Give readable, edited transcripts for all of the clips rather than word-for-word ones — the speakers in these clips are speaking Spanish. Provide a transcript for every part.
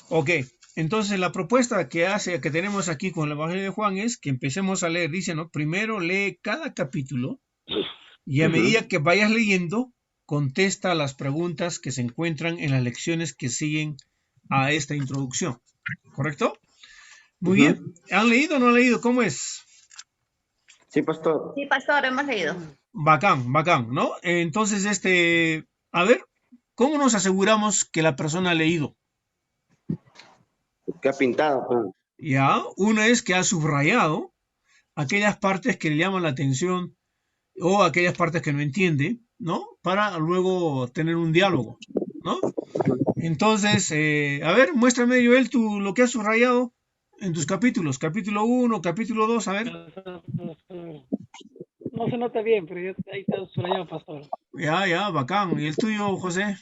Ok, entonces la propuesta que tenemos aquí con el Evangelio de Juan es que empecemos a leer, dice, ¿no? Primero lee cada capítulo y a Ujú. medida que vayas leyendo, contesta las preguntas que se encuentran en las lecciones que siguen a esta introducción. ¿Correcto? Muy bien. Ujú. ¿Han leído o no han leído? ¿Cómo es? Sí, pastor. Sí, pastor, hemos leído. Bacán, bacán, ¿no? Entonces, a ver, ¿cómo nos aseguramos que la persona ha leído? ¿Qué ha pintado? Pues? Ya, una es que ha subrayado aquellas partes que le llaman la atención o aquellas partes que no entiende, ¿no? Para luego tener un diálogo, ¿no? Entonces, a ver, muéstrame, Joel, tú lo que has subrayado en tus capítulos, capítulo uno, capítulo 2, a ver. No se nota bien, pero ahí está subrayado, pastor. Ya, ya, bacán. ¿Y el tuyo, José?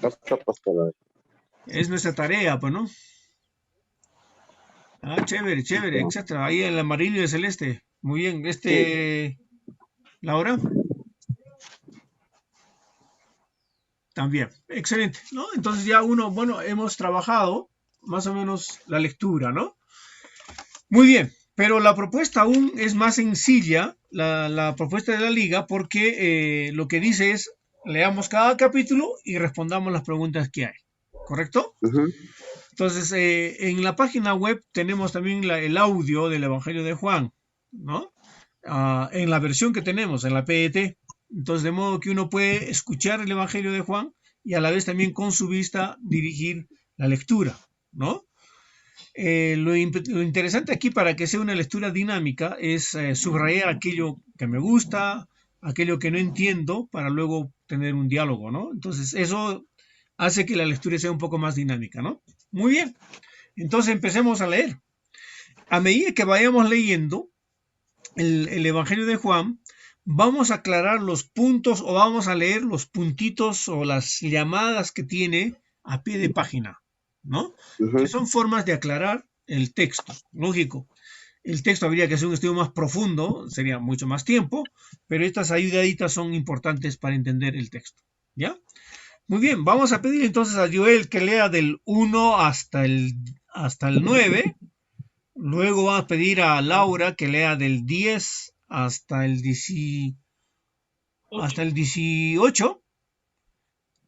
Pastor, pastor. Es nuestra tarea, pues, ¿no? Ah, chévere, chévere, etcétera. Ahí el amarillo y el celeste. Muy bien. Sí. Laura, también. Excelente, ¿no? Entonces ya bueno, hemos trabajado más o menos la lectura, ¿no? Muy bien, pero la propuesta aún es más sencilla, la propuesta de la liga, porque lo que dice es, leamos cada capítulo y respondamos las preguntas que hay, ¿correcto? Ujú. Entonces, en la página web tenemos también el audio del Evangelio de Juan, ¿no? En la versión que tenemos, en la PET. Entonces, de modo que uno puede escuchar el Evangelio de Juan y a la vez también con su vista dirigir la lectura, ¿no? Lo interesante aquí para que sea una lectura dinámica es subrayar aquello que me gusta, aquello que no entiendo, para luego tener un diálogo, ¿no? Entonces, eso hace que la lectura sea un poco más dinámica, ¿no? Muy bien, entonces empecemos a leer. A medida que vayamos leyendo el Evangelio de Juan, vamos a aclarar los puntos o vamos a leer los puntitos o las llamadas que tiene a pie de página, ¿no? Que Ujú. son formas de aclarar el texto, lógico. El texto habría que hacer un estudio más profundo, sería mucho más tiempo, pero estas ayudaditas son importantes para entender el texto, ¿ya? Muy bien, vamos a pedir entonces a Joel que lea del 1 hasta el 9. Luego vamos a pedir a Laura que lea del 10 hasta 8. el 18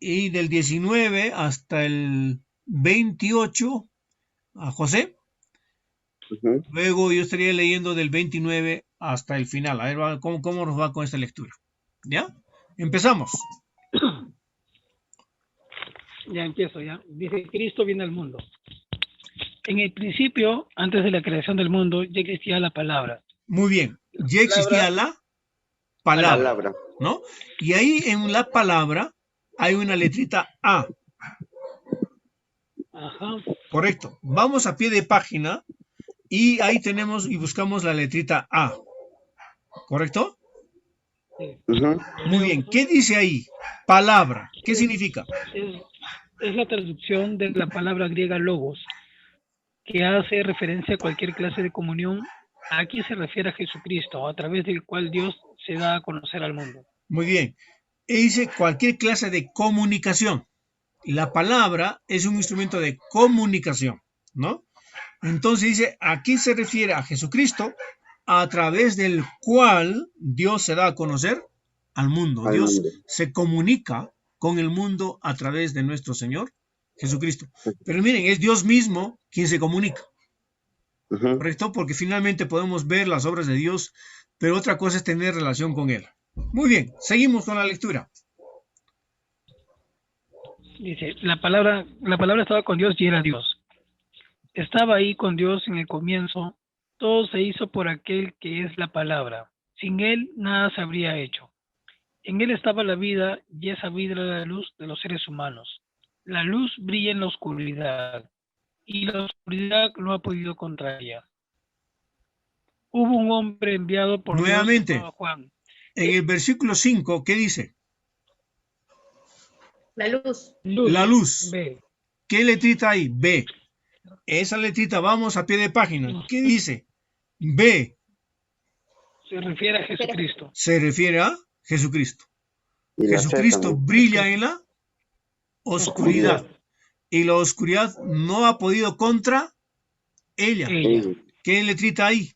y del 19 hasta el 28 a José. Ujú. Luego yo estaría leyendo del 29 hasta el final. A ver cómo nos va con esta lectura. ¿Ya? Empezamos. Ya empiezo, ya. Dice, Cristo viene al mundo. En el principio, antes de la creación del mundo, ya existía la palabra. Muy bien. La Ya existía palabra, la palabra, Palabra. ¿no? Y ahí en la palabra hay una letrita A. ajá, Correcto. Vamos a pie de página y ahí tenemos y buscamos la letrita A. ¿Correcto? sí. Ujú. Muy Leo, bien. pastor. ¿Qué dice ahí? Palabra. ¿Qué Es, significa? es, es la traducción de la palabra griega logos, que hace referencia a cualquier clase de comunión. Aquí se refiere a Jesucristo, a través del cual Dios se da a conocer al mundo. Muy bien. Y dice cualquier clase de comunicación. La palabra es un instrumento de comunicación, ¿no? Entonces dice, aquí se refiere a Jesucristo a través del cual Dios se da a conocer al mundo. Al Dios mundo. se comunica con el mundo a través de nuestro Señor Jesucristo. Pero miren, es Dios mismo quien se comunica, Ujú. ¿correcto? Porque finalmente podemos ver las obras de Dios, pero otra cosa es tener relación con Él. Muy bien, seguimos con la lectura. Dice, la palabra estaba con Dios y era Dios. Estaba ahí con Dios en el comienzo. Todo se hizo por aquel que es la palabra. Sin él nada se habría hecho. En él estaba la vida y esa vida era la luz de los seres humanos. La luz brilla en la oscuridad y la oscuridad no ha podido contra ella. Hubo un hombre enviado por Dios Nuevamente, llamado Juan. en el versículo 5, ¿qué dice? La luz. Luz, La luz. ve. ¿Qué letrita hay? B. Esa letrita, vamos a pie de página. ¿Qué dice? B. Se refiere a Jesucristo. Se refiere a Jesucristo. Y la Z Jesucristo también. brilla en la Oscuridad. oscuridad. y la oscuridad no ha podido contra ella. Ella. ¿Qué letrita hay?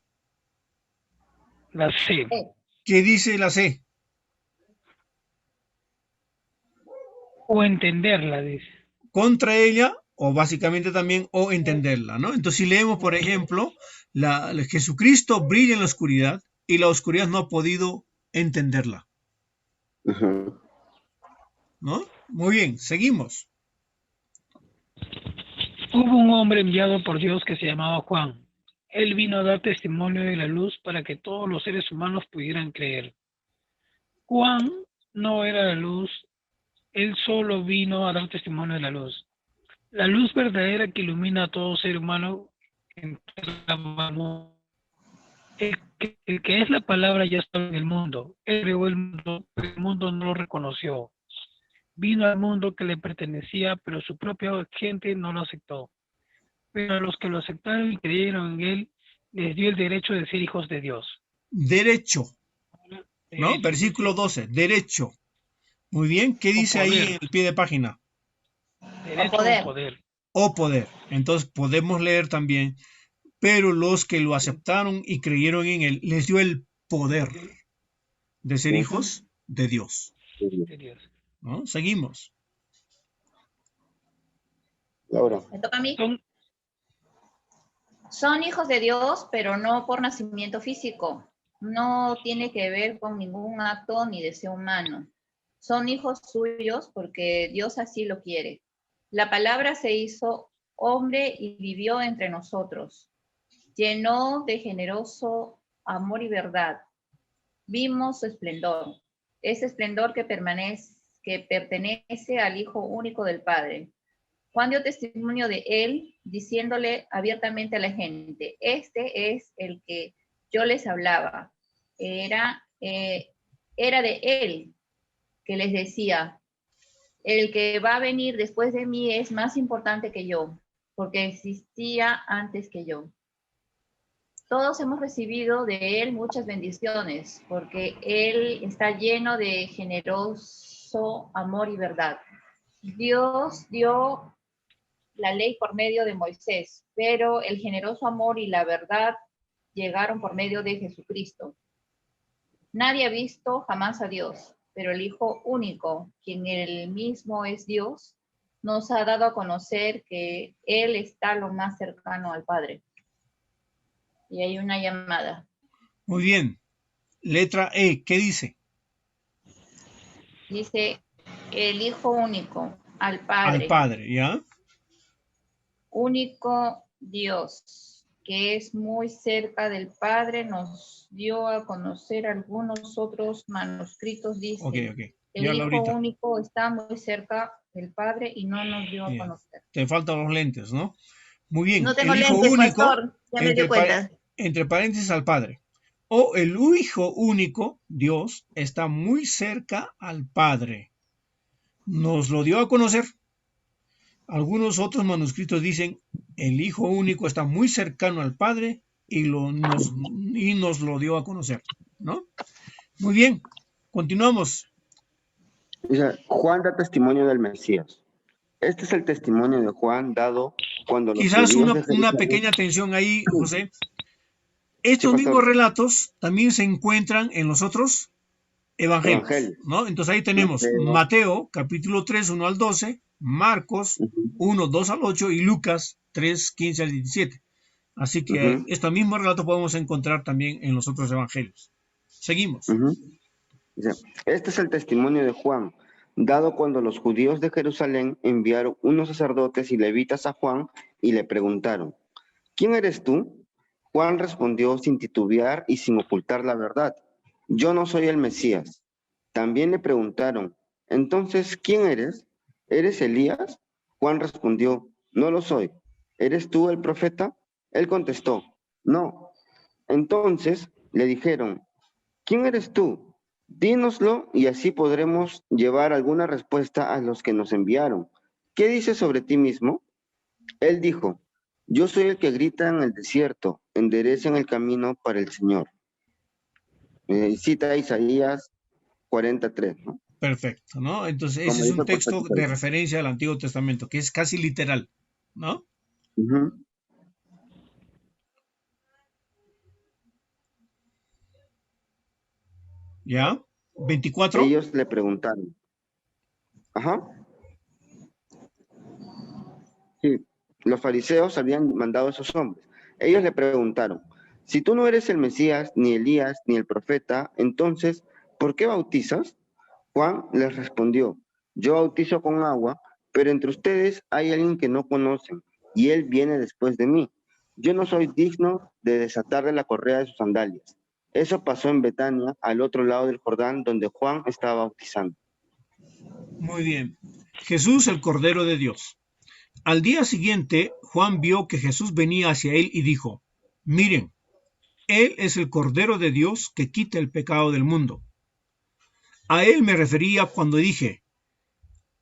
La C. ¿Qué dice la C? O entenderla, dice. Contra ella, o básicamente también, o entenderla, ¿no? Entonces, si leemos, por ejemplo, Jesucristo brilla en la oscuridad y la oscuridad no ha podido entenderla, Ujú. ¿no? Muy bien, seguimos. Hubo un hombre enviado por Dios que se llamaba Juan. Él vino a dar testimonio de la luz para que todos los seres humanos pudieran creer. Juan no era la luz, él solo vino a dar testimonio de la luz. La luz verdadera que ilumina a todo ser humano. El que es la palabra ya está en el mundo. Él creó el mundo, pero el mundo no lo reconoció. Vino al mundo que le pertenecía, pero su propia gente no lo aceptó. Pero a los que lo aceptaron y creyeron en él, les dio el derecho de ser hijos de Dios. Derecho, ¿no? Derecho, Versículo dice, 12, derecho. Muy bien, ¿qué o dice ahí poder. en el pie de página? Derecho o poder. poder. O poder. Entonces podemos leer también, pero los que lo aceptaron y creyeron en él, les dio el poder de ser hijos de Dios, De Dios. ¿no? Seguimos. Laura. Me toca a mí. Son, Son hijos de Dios, pero no por nacimiento físico. No tiene que ver con ningún acto ni deseo humano. Son hijos suyos porque Dios así lo quiere. La palabra se hizo hombre y vivió entre nosotros. Llenó de generoso amor y verdad. Vimos su esplendor. Ese esplendor que pertenece al Hijo único del Padre. Juan dio testimonio de él, diciéndole abiertamente a la gente, este es el que yo les hablaba. Era de él que les decía, el que va a venir después de mí es más importante que yo, porque existía antes que yo. Todos hemos recibido de él muchas bendiciones, porque él está lleno de generoso amor y verdad. Dios dio la ley por medio de Moisés, pero el generoso amor y la verdad llegaron por medio de Jesucristo. Nadie ha visto jamás a Dios, pero el Hijo único, quien él mismo es Dios, nos ha dado a conocer que Él está lo más cercano al Padre. Y hay una llamada. Muy bien. Letra E, ¿qué dice? Dice, el Hijo único, al Al Padre. Padre, ¿ya? Único Dios, que es muy cerca del Padre, nos dio a conocer algunos otros manuscritos, dice, Ok. el Ya, Hijo Laurita. único está muy cerca del Padre y no nos dio a Bien. conocer. Te faltan los lentes, ¿no? Muy bien. No tengo El Hijo lentes, único, pastor, ya me di cuenta. entre paréntesis al Padre. O el Hijo único, Dios, está muy cerca al Padre. Nos lo dio a conocer. Algunos otros manuscritos dicen, el Hijo único está muy cercano al Padre y nos lo dio a conocer, ¿no? Muy bien, continuamos. Dice, Juan da testimonio del Mesías. Este es el testimonio de Juan dado cuando los Quizás judíos de una Jerusalén... pequeña tensión ahí, José. Sí, Estos mismos pastor. relatos también se encuentran en los otros evangelios, Evangelio. ¿no? Entonces ahí tenemos Mateo, capítulo 3, 1 al 12, Marcos 1, 2 al 8 y Lucas 3, 15 al 17. Así que estos mismos relatos podemos encontrar también en los otros evangelios. Seguimos. Dice, este es el testimonio de Juan, dado cuando los judíos de Jerusalén enviaron unos sacerdotes y levitas a Juan y le preguntaron, ¿quién eres tú? Juan respondió sin titubear y sin ocultar la verdad, yo no soy el Mesías. También le preguntaron, entonces, ¿quién eres? ¿Eres Elías? Juan respondió, no lo soy. ¿Eres tú el profeta? Él contestó, no. Entonces le dijeron, ¿quién eres tú? Dínoslo y así podremos llevar alguna respuesta a los que nos enviaron. ¿Qué dices sobre ti mismo? Él dijo, yo soy el que grita en el desierto, enderecen el camino para el Señor. Cita Isaías 43, ¿no? Perfecto, ¿no? Entonces, ese como es dice un el texto profeta de Isaías. referencia al Antiguo Testamento, que es casi literal, ¿no? Ujú. ¿Ya? 24. Ellos le preguntaron, ajá, sí, los fariseos habían mandado a esos hombres. Ellos le preguntaron, si tú no eres el Mesías, ni Elías, ni el profeta, entonces, ¿por qué bautizas? Juan les respondió, yo bautizo con agua, pero entre ustedes hay alguien que no conocen, y él viene después de mí. Yo no soy digno de desatarle la correa de sus sandalias. Eso pasó en Betania, al otro lado del Jordán, donde Juan estaba bautizando. Muy bien. Jesús, el Cordero de Dios. Al día siguiente, Juan vio que Jesús venía hacia él y dijo, miren, él es el Cordero de Dios que quita el pecado del mundo. A él me refería cuando dije,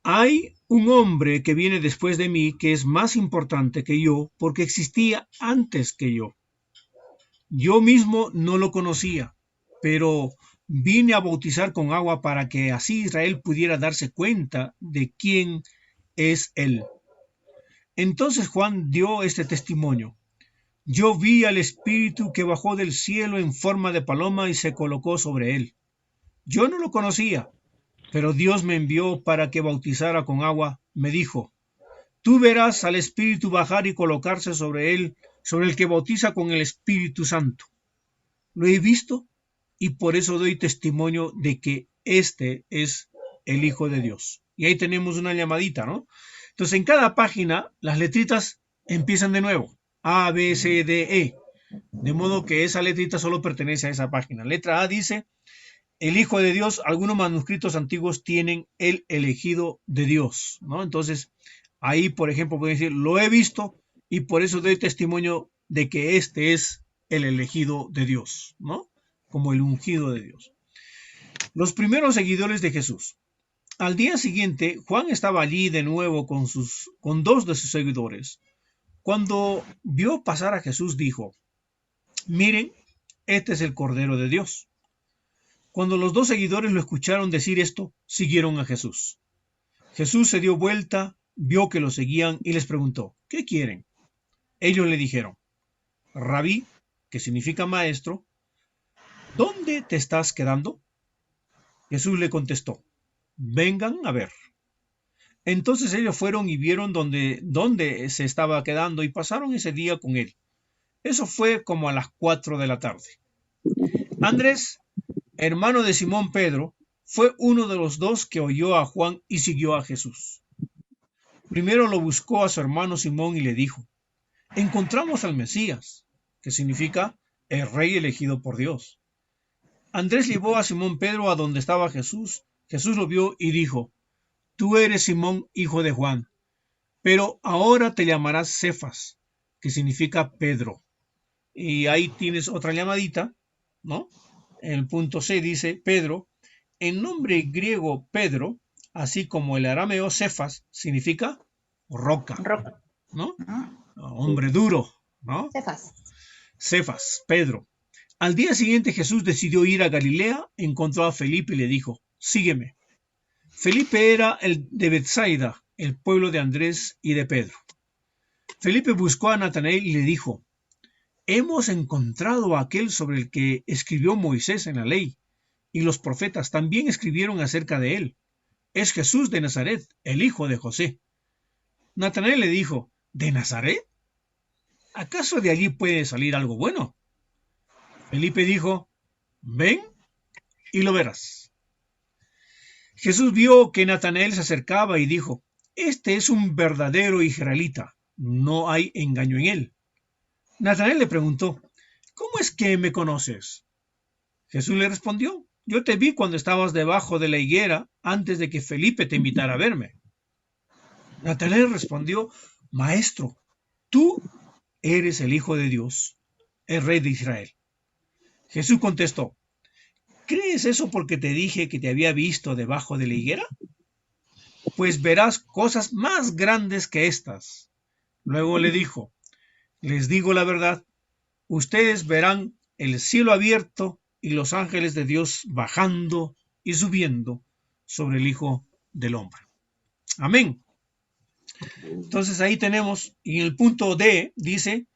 hay un hombre que viene después de mí que es más importante que yo porque existía antes que yo. Yo mismo no lo conocía, pero vine a bautizar con agua para que así Israel pudiera darse cuenta de quién es él. Entonces Juan dio este testimonio. Yo vi al Espíritu que bajó del cielo en forma de paloma y se colocó sobre él. Yo no lo conocía, pero Dios me envió para que bautizara con agua. Me dijo, tú verás al Espíritu bajar y colocarse sobre él, sobre el que bautiza con el Espíritu Santo. Lo he visto y por eso doy testimonio de que este es el Hijo de Dios. Y ahí tenemos una llamadita, ¿no? Entonces en cada página las letritas empiezan de nuevo. A, B, C, D, E. De modo que esa letrita solo pertenece a esa página. Letra A dice, el Hijo de Dios. Algunos manuscritos antiguos tienen el elegido de Dios, ¿no? Entonces ahí, por ejemplo, pueden decir, lo he visto y por eso doy testimonio de que este es el elegido de Dios, ¿no? Como el ungido de Dios. Los primeros seguidores de Jesús. Al día siguiente, Juan estaba allí de nuevo con dos de sus seguidores. Cuando vio pasar a Jesús, dijo, miren, este es el Cordero de Dios. Cuando los dos seguidores lo escucharon decir esto, siguieron a Jesús. Jesús se dio vuelta, vio que lo seguían y les preguntó, ¿qué quieren? Ellos le dijeron, Rabí, que significa maestro, ¿dónde te estás quedando? Jesús le contestó, vengan a ver. Entonces ellos fueron y vieron dónde se estaba quedando y pasaron ese día con él. Eso fue como a las 4 de la tarde. Andrés, hermano de Simón Pedro, fue uno de los dos que oyó a Juan y siguió a Jesús. Primero lo buscó a su hermano Simón y le dijo, encontramos al Mesías, que significa el rey elegido por Dios. Andrés llevó a Simón Pedro a donde estaba Jesús. Jesús lo vio y dijo, tú eres Simón, hijo de Juan, pero ahora te llamarás Cefas, que significa Pedro. Y ahí tienes otra llamadita, ¿no? En el punto C dice Pedro. El nombre griego Pedro, así como el arameo Cefas, significa roca, Roca. ¿no? Ah, Hombre duro, ¿no? Cefas. Cefas, Pedro. Al día siguiente Jesús decidió ir a Galilea, encontró a Felipe y le dijo, sígueme. Felipe era el de Bethsaida, el pueblo de Andrés y de Pedro. Felipe buscó a Natanael y le dijo, hemos encontrado a aquel sobre el que escribió Moisés en la ley, y los profetas también escribieron acerca de él. Es Jesús de Nazaret, el hijo de José. Natanael le dijo, ¿de Nazaret? ¿Acaso de allí puede salir algo bueno? Felipe dijo, ven y lo verás. Jesús vio que Natanael se acercaba y dijo, este es un verdadero israelita, no hay engaño en él. Natanael le preguntó, ¿cómo es que me conoces? Jesús le respondió, yo te vi cuando estabas debajo de la higuera antes de que Felipe te invitara a verme. Natanael respondió, Maestro, tú eres el Hijo de Dios, el Rey de Israel. Jesús contestó, ¿crees eso porque te dije que te había visto debajo de la higuera? Pues verás cosas más grandes que estas. Luego le dijo, les digo la verdad, ustedes verán el cielo abierto y los ángeles de Dios bajando y subiendo sobre el Hijo del Hombre. Amén. Entonces ahí tenemos, en el punto D, dice,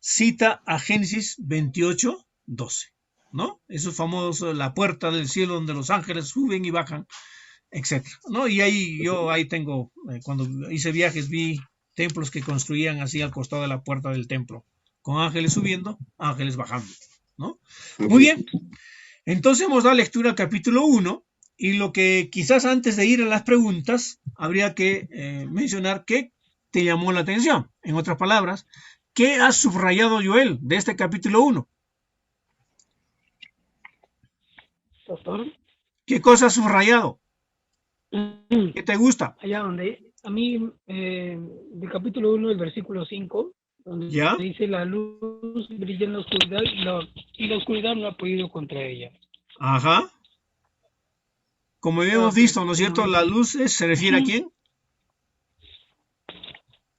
cita a Génesis 28, 12, ¿no? Eso es famoso, la puerta del cielo donde los ángeles suben y bajan, etcétera, ¿no? Y ahí yo ahí tengo, cuando hice viajes vi templos que construían así al costado de la puerta del templo, con ángeles subiendo, ángeles bajando, ¿no? Muy bien, entonces hemos dado lectura al capítulo 1 y lo que quizás antes de ir a las preguntas habría que mencionar qué te llamó la atención. En otras palabras, ¿qué has subrayado, Joel, de este capítulo 1? Pastor. ¿Qué cosa has subrayado? ¿Qué te gusta? Allá donde, a mí, del capítulo 1, del versículo 5, donde ¿Ya? dice la luz brilla en la oscuridad y la oscuridad no ha podido contra ella. Ajá. Como habíamos visto, ¿no es cierto? La luz se refiere a quién?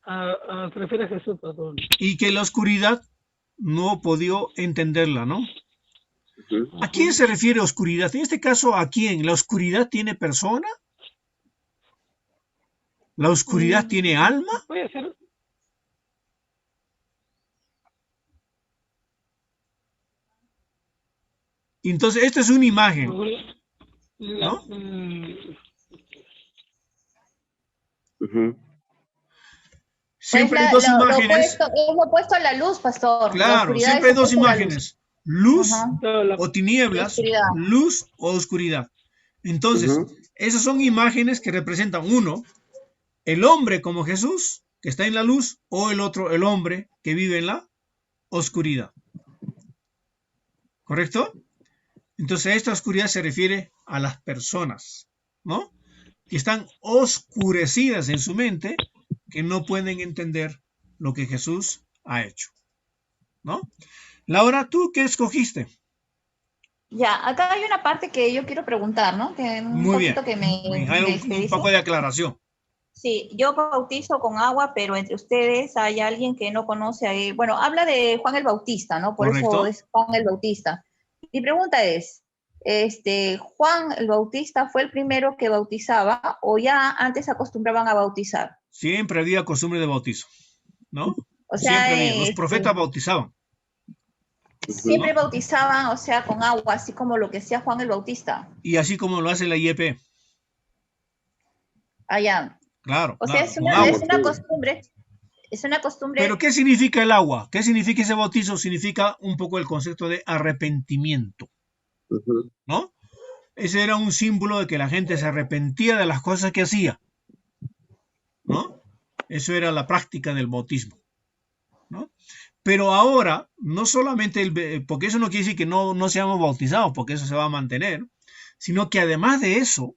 Se refiere a Jesús, perdón. Y que la oscuridad no podido entenderla, ¿no? ¿A quién se refiere oscuridad? En este caso, ¿a quién? ¿La oscuridad tiene persona? ¿La oscuridad tiene alma? Puede ser. Entonces, esta es una imagen, ¿no? Siempre hay dos imágenes. Es lo opuesto a la luz, pastor. Claro, siempre hay dos imágenes. Luz o tinieblas, oscuridad. luz o oscuridad. Entonces, esas son imágenes que representan uno, el hombre como Jesús, que está en la luz, o el otro, el hombre que vive en la oscuridad. ¿Correcto? Entonces, esta oscuridad se refiere a las personas, ¿no? Que están oscurecidas en su mente, que no pueden entender lo que Jesús ha hecho, ¿no? Laura, ¿tú qué escogiste? Ya, acá hay una parte que yo quiero preguntar, ¿no? Que Muy bien. Que Hay un poco de aclaración. Sí, yo bautizo con agua, pero entre ustedes hay alguien que no conoce, bueno, habla de Juan el Bautista, ¿no? Por Correcto. eso es Juan el Bautista. Mi pregunta es, ¿Juan el Bautista fue el primero que bautizaba o ya antes acostumbraban a bautizar? Siempre había costumbre de bautizo, ¿no? O sea, siempre había. Los profetas bautizaban. Siempre bautizaban, o sea, con agua, así como lo que hacía Juan el Bautista. Y así como lo hace la IEP. Allá. Claro. O sea, es una costumbre. Es una costumbre. Pero ¿qué significa el agua? ¿Qué significa ese bautizo? Significa un poco el concepto de arrepentimiento, ¿no? Ese era un símbolo de que la gente se arrepentía de las cosas que hacía, ¿no? Eso era la práctica del bautismo, ¿no? Pero ahora, no solamente, porque eso no quiere decir que no seamos bautizados, porque eso se va a mantener, sino que además de eso,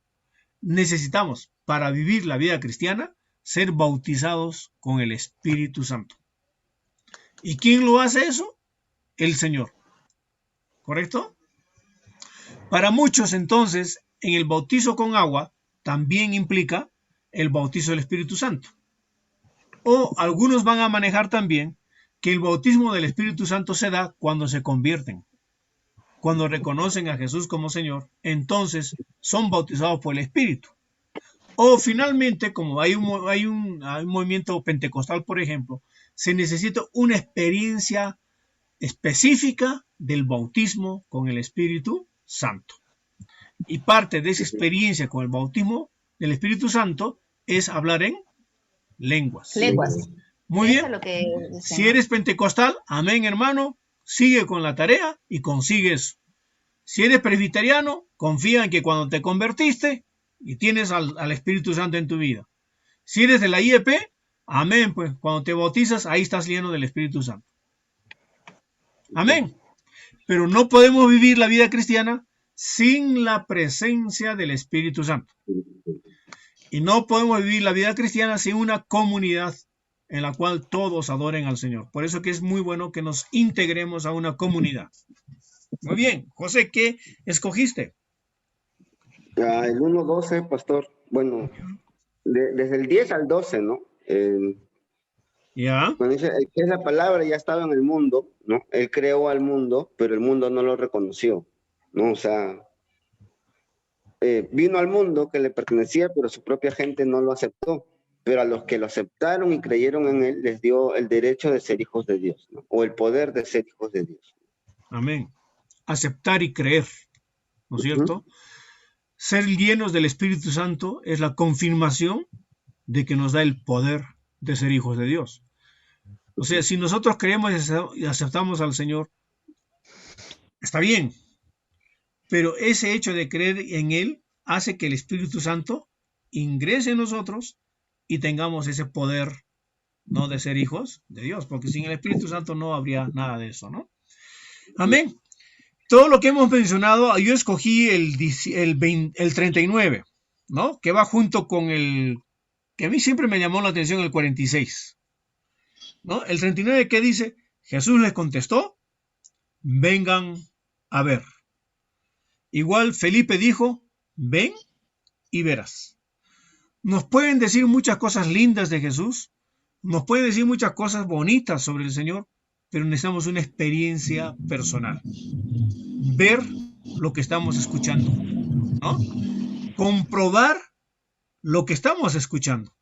necesitamos, para vivir la vida cristiana, ser bautizados con el Espíritu Santo. ¿Y quién lo hace eso? El Señor. ¿Correcto? Para muchos, entonces, en el bautizo con agua también implica el bautizo del Espíritu Santo. O algunos van a manejar también que el bautismo del Espíritu Santo se da cuando se convierten. Cuando reconocen a Jesús como Señor, entonces son bautizados por el Espíritu. O finalmente, como hay un movimiento pentecostal, por ejemplo, se necesita una experiencia específica del bautismo con el Espíritu Santo. Y parte de esa experiencia con el bautismo del Espíritu Santo es hablar en lenguas. Muy bien. Si eres pentecostal, amén, hermano, sigue con la tarea y consigues. Si eres presbiteriano, confía en que cuando te convertiste y tienes al Espíritu Santo en tu vida. Si eres de la IEP, amén, pues cuando te bautizas, ahí estás lleno del Espíritu Santo. Amén. Pero no podemos vivir la vida cristiana sin la presencia del Espíritu Santo. Y no podemos vivir la vida cristiana sin una comunidad en la cual todos adoren al Señor. Por eso que es muy bueno que nos integremos a una comunidad. Muy bien, José, ¿qué escogiste? El 1:12, pastor. Bueno, desde el 10 al 12, ¿no? Ya. Cuando dice que esa palabra ya estaba en el mundo, ¿no? Él creó al mundo, pero el mundo no lo reconoció, ¿no? O sea, vino al mundo que le pertenecía, pero su propia gente no lo aceptó. Pero a los que lo aceptaron y creyeron en él, les dio el derecho de ser hijos de Dios, ¿no? O el poder de ser hijos de Dios. Amén. Aceptar y creer, ¿no es Ujú. cierto? Ser llenos del Espíritu Santo es la confirmación de que nos da el poder de ser hijos de Dios. O sea, si nosotros creemos y aceptamos al Señor, está bien, pero ese hecho de creer en Él hace que el Espíritu Santo ingrese en nosotros y tengamos ese poder, ¿no?, de ser hijos de Dios, porque sin el Espíritu Santo no habría nada de eso, ¿no? Amén. Todo lo que hemos mencionado, yo escogí el 39, ¿no?, que va junto con el, que a mí siempre me llamó la atención, el 46, ¿no? El 39, ¿qué dice? Jesús les contestó: vengan a ver. Igual Felipe dijo: ven y verás. Nos pueden decir muchas cosas lindas de Jesús, nos pueden decir muchas cosas bonitas sobre el Señor, pero necesitamos una experiencia personal. Ver lo que estamos escuchando, ¿no? Comprobar lo que estamos escuchando.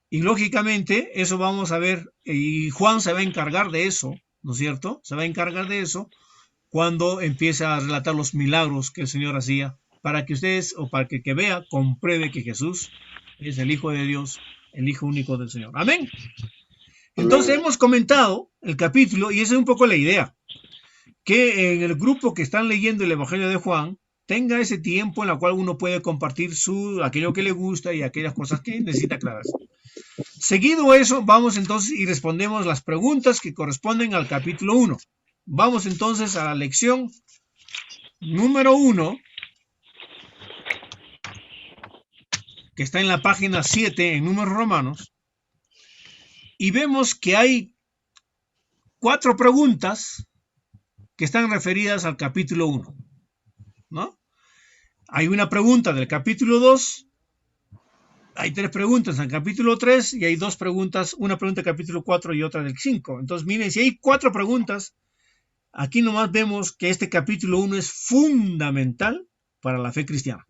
Y lógicamente eso vamos a ver, y Juan se va a encargar de eso, ¿no es cierto? Se va a encargar de eso cuando empiece a relatar los milagros que el Señor hacía, para que ustedes, o para que el que vea, compruebe que Jesús es el Hijo de Dios, el Hijo único del Señor. Amén. Entonces hemos comentado el capítulo, y esa es un poco la idea, que en el grupo que están leyendo el Evangelio de Juan, tenga ese tiempo en el cual uno puede compartir aquello que le gusta y aquellas cosas que necesita aclarar. Seguido eso, vamos entonces y respondemos las preguntas que corresponden al capítulo 1. Vamos entonces a la lección número 1, que está en la página 7 en Números Romanos, y vemos que hay 4 preguntas que están referidas al capítulo 1, ¿no? Hay una pregunta del capítulo 2, hay 3 preguntas en el capítulo 3 y hay 2 preguntas, una pregunta del capítulo 4 y otra del 5. Entonces, miren, si hay 4 preguntas, aquí nomás vemos que este capítulo 1 es fundamental para la fe cristiana,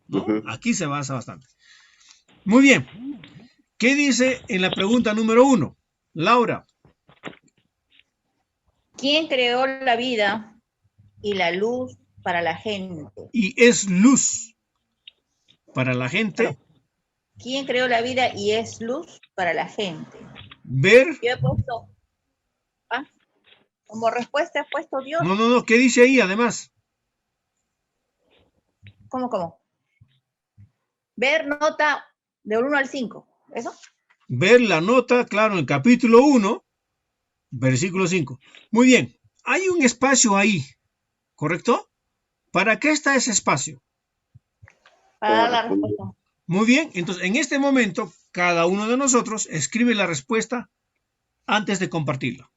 ¿no? Aquí se basa bastante. Muy bien. ¿Qué dice en la pregunta número 1? Laura. ¿Quién creó la vida y la luz para la gente? Y es luz para la gente. ¿Quién creó la vida y es luz para la gente? Ver. Yo he puesto, como respuesta he puesto Dios. No, ¿qué dice ahí además? ¿Cómo? Ver nota del 1 al 5, ¿eso? Ver la nota, claro, en el capítulo 1, versículo 5. Muy bien, hay un espacio ahí, ¿correcto? ¿Para qué está ese espacio? Para dar la respuesta. Muy bien, entonces en este momento cada uno de nosotros escribe la respuesta antes de compartirla.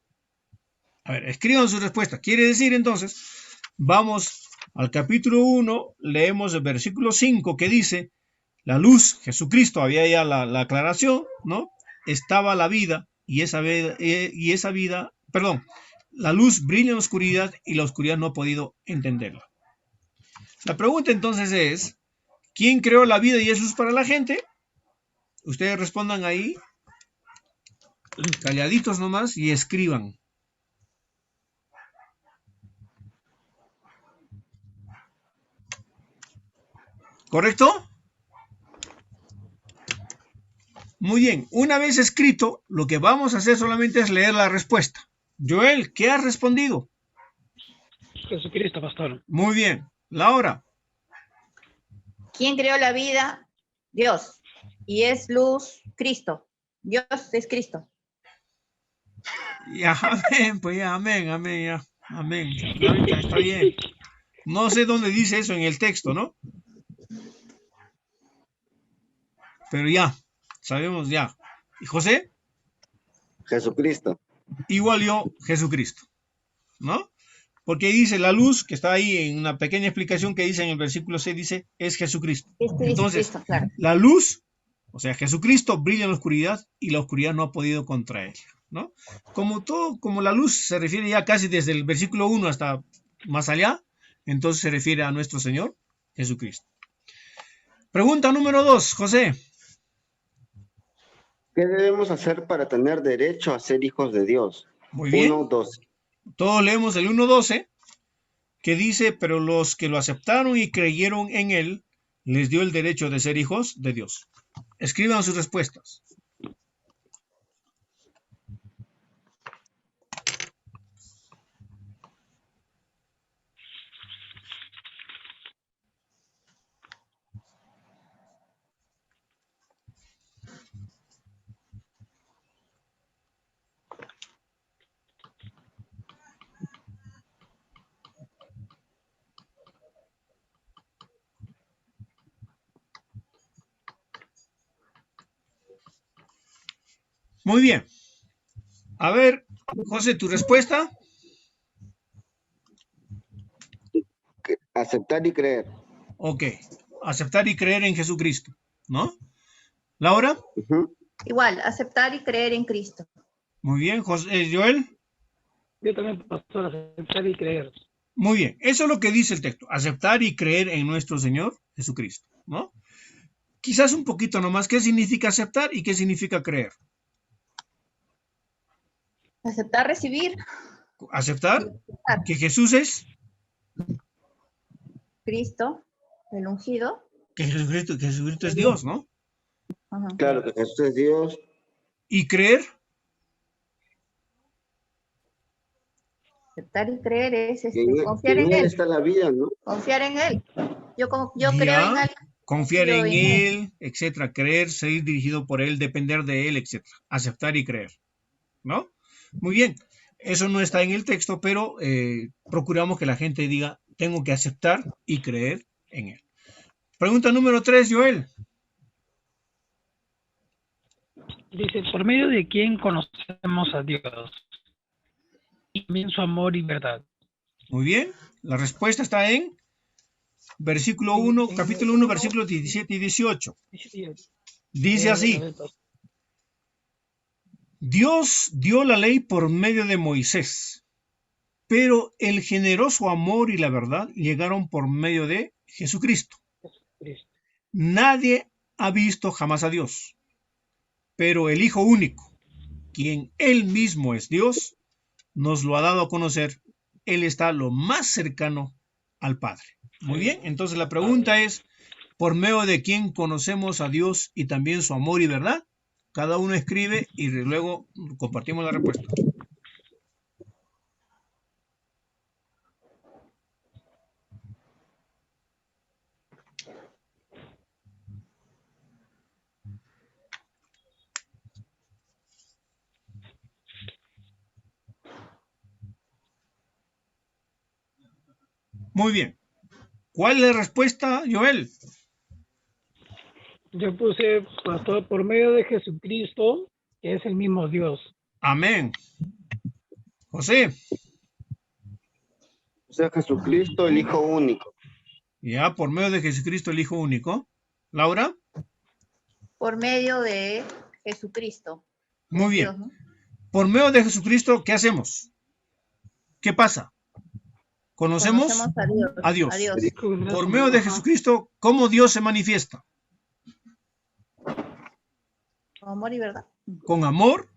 A ver, escriban su respuesta. Quiere decir entonces, vamos al capítulo 1, leemos el versículo 5 que dice: la luz, Jesucristo, había ya la aclaración, ¿no? Estaba la vida y esa vida, la luz brilla en la oscuridad y la oscuridad no ha podido entenderla. La pregunta entonces es: ¿quién creó la vida y es luz para la gente? Ustedes respondan ahí, calladitos nomás, y escriban. ¿Correcto? Muy bien, una vez escrito, lo que vamos a hacer solamente es leer la respuesta. Joel, ¿qué has respondido? Jesucristo, pastor. Muy bien. Laura. ¿Quién creó la vida? Dios. Y es luz, Cristo. Dios es Cristo. Ya, amén, pues ya, amén, ya, amén. Está bien. No sé dónde dice eso en el texto, ¿no? Pero ya, sabemos ya. ¿Y José? Jesucristo. Igual yo, Jesucristo, ¿no? Porque dice la luz, que está ahí en una pequeña explicación que dice en el versículo 6, dice, es Jesucristo. Entonces, Cristo, claro. La luz, o sea, Jesucristo brilla en la oscuridad y la oscuridad no ha podido contra ella, ¿no? Como la luz se refiere ya casi desde el versículo 1 hasta más allá, entonces se refiere a nuestro Señor, Jesucristo. Pregunta número 2, José. ¿Qué debemos hacer para tener derecho a ser hijos de Dios? Muy bien. 1:12. Todos leemos el 1:12, que dice, pero los que lo aceptaron y creyeron en él, les dio el derecho de ser hijos de Dios. Escriban sus respuestas. Muy bien. A ver, José, ¿tu respuesta? Aceptar y creer. Ok. Aceptar y creer en Jesucristo, ¿no? Laura. Ujú. Igual, aceptar y creer en Cristo. Muy bien. José, Joel. Yo también, pastor, aceptar y creer. Muy bien. Eso es lo que dice el texto. Aceptar y creer en nuestro Señor Jesucristo, ¿no? Quizás un poquito nomás. ¿Qué significa aceptar y qué significa creer? Aceptar, recibir Aceptar que Jesús es, Cristo, el ungido. que Jesucristo es Dios, ¿no? Ajá. Claro que Jesús es Dios. Y creer, Aceptar y creer es Y en confiar en Él Él. está la vida, ¿no? Confiar en Él. Yo creo en ya, Él. confiar Confío en en Él, etcétera, creer, ser dirigido por Él, depender de Él, etcétera. Aceptar y creer, ¿no? Muy bien. Eso no está en el texto, pero procuramos que la gente diga, tengo que aceptar y creer en Él. Pregunta número 3, Joel. Dice, ¿por medio de quién conocemos a Dios? Y también su amor y verdad. Muy bien. La respuesta está en versículo 1, capítulo 1, versículos 17 y 18. Dice así: Dios dio la ley por medio de Moisés, pero el generoso amor y la verdad llegaron por medio de Jesucristo. Nadie ha visto jamás a Dios, pero el Hijo único, quien Él mismo es Dios, nos lo ha dado a conocer. Él está lo más cercano al Padre. Muy bien, entonces la pregunta es, ¿por medio de quién conocemos a Dios y también su amor y verdad? Cada uno escribe y luego compartimos la respuesta. Muy bien. ¿Cuál es la respuesta, Joel? Yo puse, pastor, por medio de Jesucristo, que es el mismo Dios. Amén. José. O sea, Jesucristo, el Hijo único. Ya, por medio de Jesucristo, el Hijo único. Laura. Por medio de Jesucristo. Muy bien. Dios, ¿no? Por medio de Jesucristo, ¿qué hacemos? ¿Qué pasa? Conocemos a Dios. a Dios. Por medio de Jesucristo, ¿cómo Dios se manifiesta? Con amor y verdad. Con amor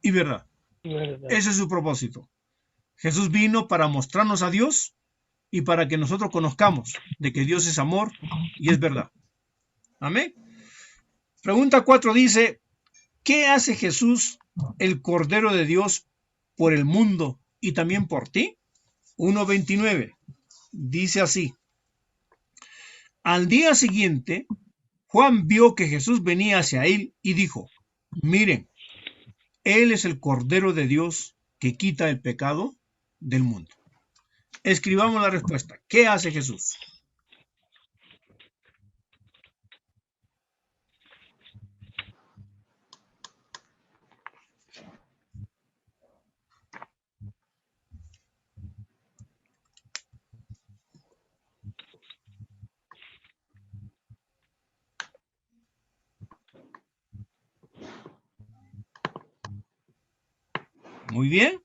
y verdad. Verdad. Ese es su propósito. Jesús vino para mostrarnos a Dios y para que nosotros conozcamos de que Dios es amor y es verdad. Amén. Pregunta 4 dice, ¿qué hace Jesús, el Cordero de Dios, por el mundo y también por ti? 1:29 dice así: Al día siguiente, Juan vio que Jesús venía hacia él y dijo, miren, Él es el Cordero de Dios que quita el pecado del mundo. Escribamos la respuesta. ¿Qué hace Jesús? Muy bien.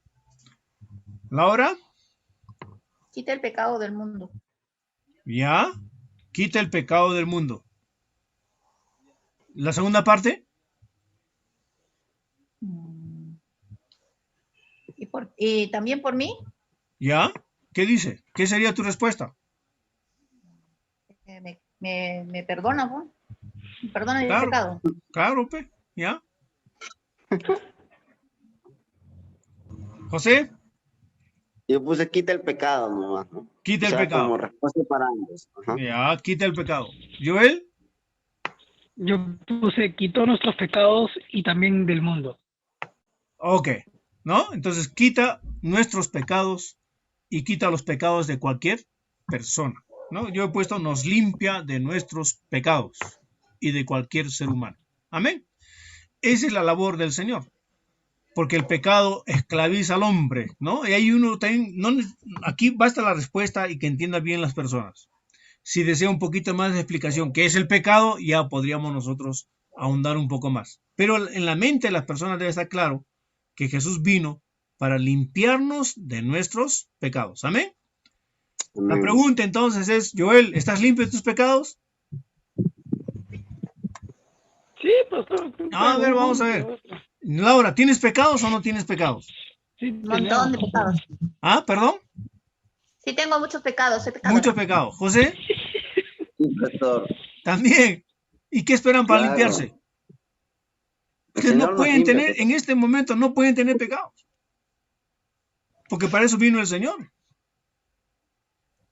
Laura. Quita el pecado del mundo. ¿Ya? Quita el pecado del mundo. La segunda parte, Mm, y también por mí, ¿ya? ¿Qué dice? ¿Qué sería tu respuesta? me perdona, pues. Me perdona el Claro, pecado. claro, pe, ¿ya? José, Yo puse quita el pecado nomás, ¿no? quita O el sea, como pecado. respuesta para ambos. Ajá. Ya, quita el pecado. Joel, Yo puse, quitó nuestros pecados y también del mundo. ok, ¿no? Entonces quita nuestros pecados y quita los pecados de cualquier persona, ¿no? Yo he puesto nos limpia de nuestros pecados y de cualquier ser humano. Amén. Esa es la labor del Señor, porque el pecado esclaviza al hombre, ¿no? Y ahí uno también, no, aquí basta la respuesta y que entienda bien las personas. Si desea un poquito más de explicación qué es el pecado, ya podríamos nosotros ahondar un poco más. Pero en la mente de las personas debe estar claro que Jesús vino para limpiarnos de nuestros pecados. Amén. La Amén. pregunta entonces es, Joel, ¿estás limpio de tus pecados? Sí, pastor. A ver, vamos a ver. Laura, ¿tienes pecados o no tienes pecados? Sí, Un montón de pecados. Ah, perdón, Sí, tengo muchos pecados. Soy pecadora. muchos pecados. José, Sí, pastor. también. ¿Y qué esperan para Claro. limpiarse? El Ustedes no Señor nos pueden limpia, tener, pastor. en este momento no pueden tener pecados. Porque para eso vino el Señor.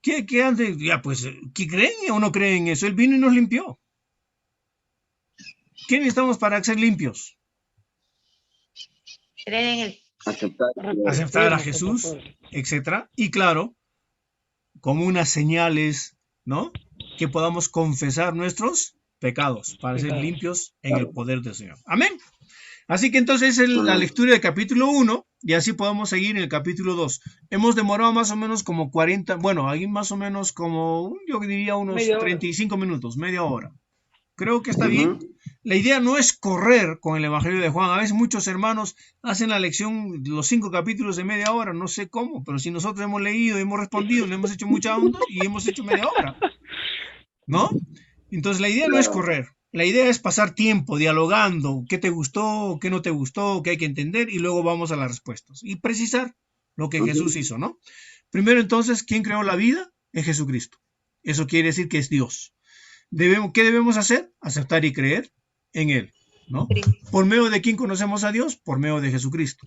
¿Qué antes? Ya, pues, ¿qué creen o no creen en eso? Él vino y nos limpió. ¿Qué necesitamos para ser limpios? Creer en el Aceptar. Aceptar a Jesús, etcétera. Y claro, como unas señales, ¿no? Que podamos confesar nuestros pecados para ser Pecados. limpios en el poder del Señor. Amén. Así que entonces es la lectura del capítulo 1 y así podemos seguir en el capítulo 2. Hemos demorado más o menos como 40, bueno, ahí más o menos como, yo diría unos Media hora. 35 minutos, media hora. Creo que está Ujú. bien. La idea no es correr con el Evangelio de Juan. A veces muchos hermanos hacen la lección, los 5 capítulos de media hora, no sé cómo, pero si nosotros hemos leído, hemos respondido, le hemos hecho mucha onda y hemos hecho media hora, ¿no? Entonces la idea no es Claro. correr. La idea es pasar tiempo dialogando, qué te gustó, qué no te gustó, qué hay que entender y luego vamos a las respuestas y precisar lo que Jesús hizo, ¿no? Primero entonces, ¿quién creó la vida? Es Jesucristo. Eso quiere decir que es Dios. ¿Qué debemos hacer? Aceptar y creer en Él, ¿no? Cristo. ¿Por medio de quién conocemos a Dios? Por medio de Jesucristo.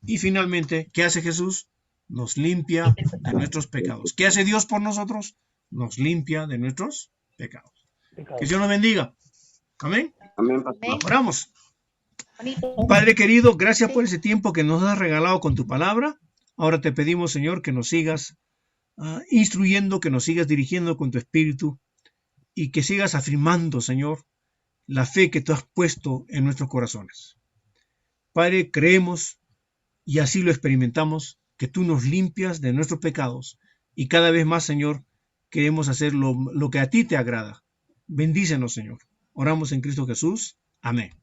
Y finalmente, ¿qué hace Jesús? Nos limpia de nuestros pecados. ¿Qué hace Dios por nosotros? Nos limpia de nuestros pecados. Que Dios nos bendiga. Amén. Amén, pastor. Amén. Oramos. Bonito. Padre querido, gracias por ese tiempo que nos has regalado con tu palabra. Ahora te pedimos, Señor, que nos sigas instruyendo, que nos sigas dirigiendo con tu espíritu y que sigas afirmando, Señor, la fe que tú has puesto en nuestros corazones. Padre, creemos y así lo experimentamos, que tú nos limpias de nuestros pecados y cada vez más, Señor, queremos hacer lo que a ti te agrada. Bendícenos, Señor. Oramos en Cristo Jesús. Amén.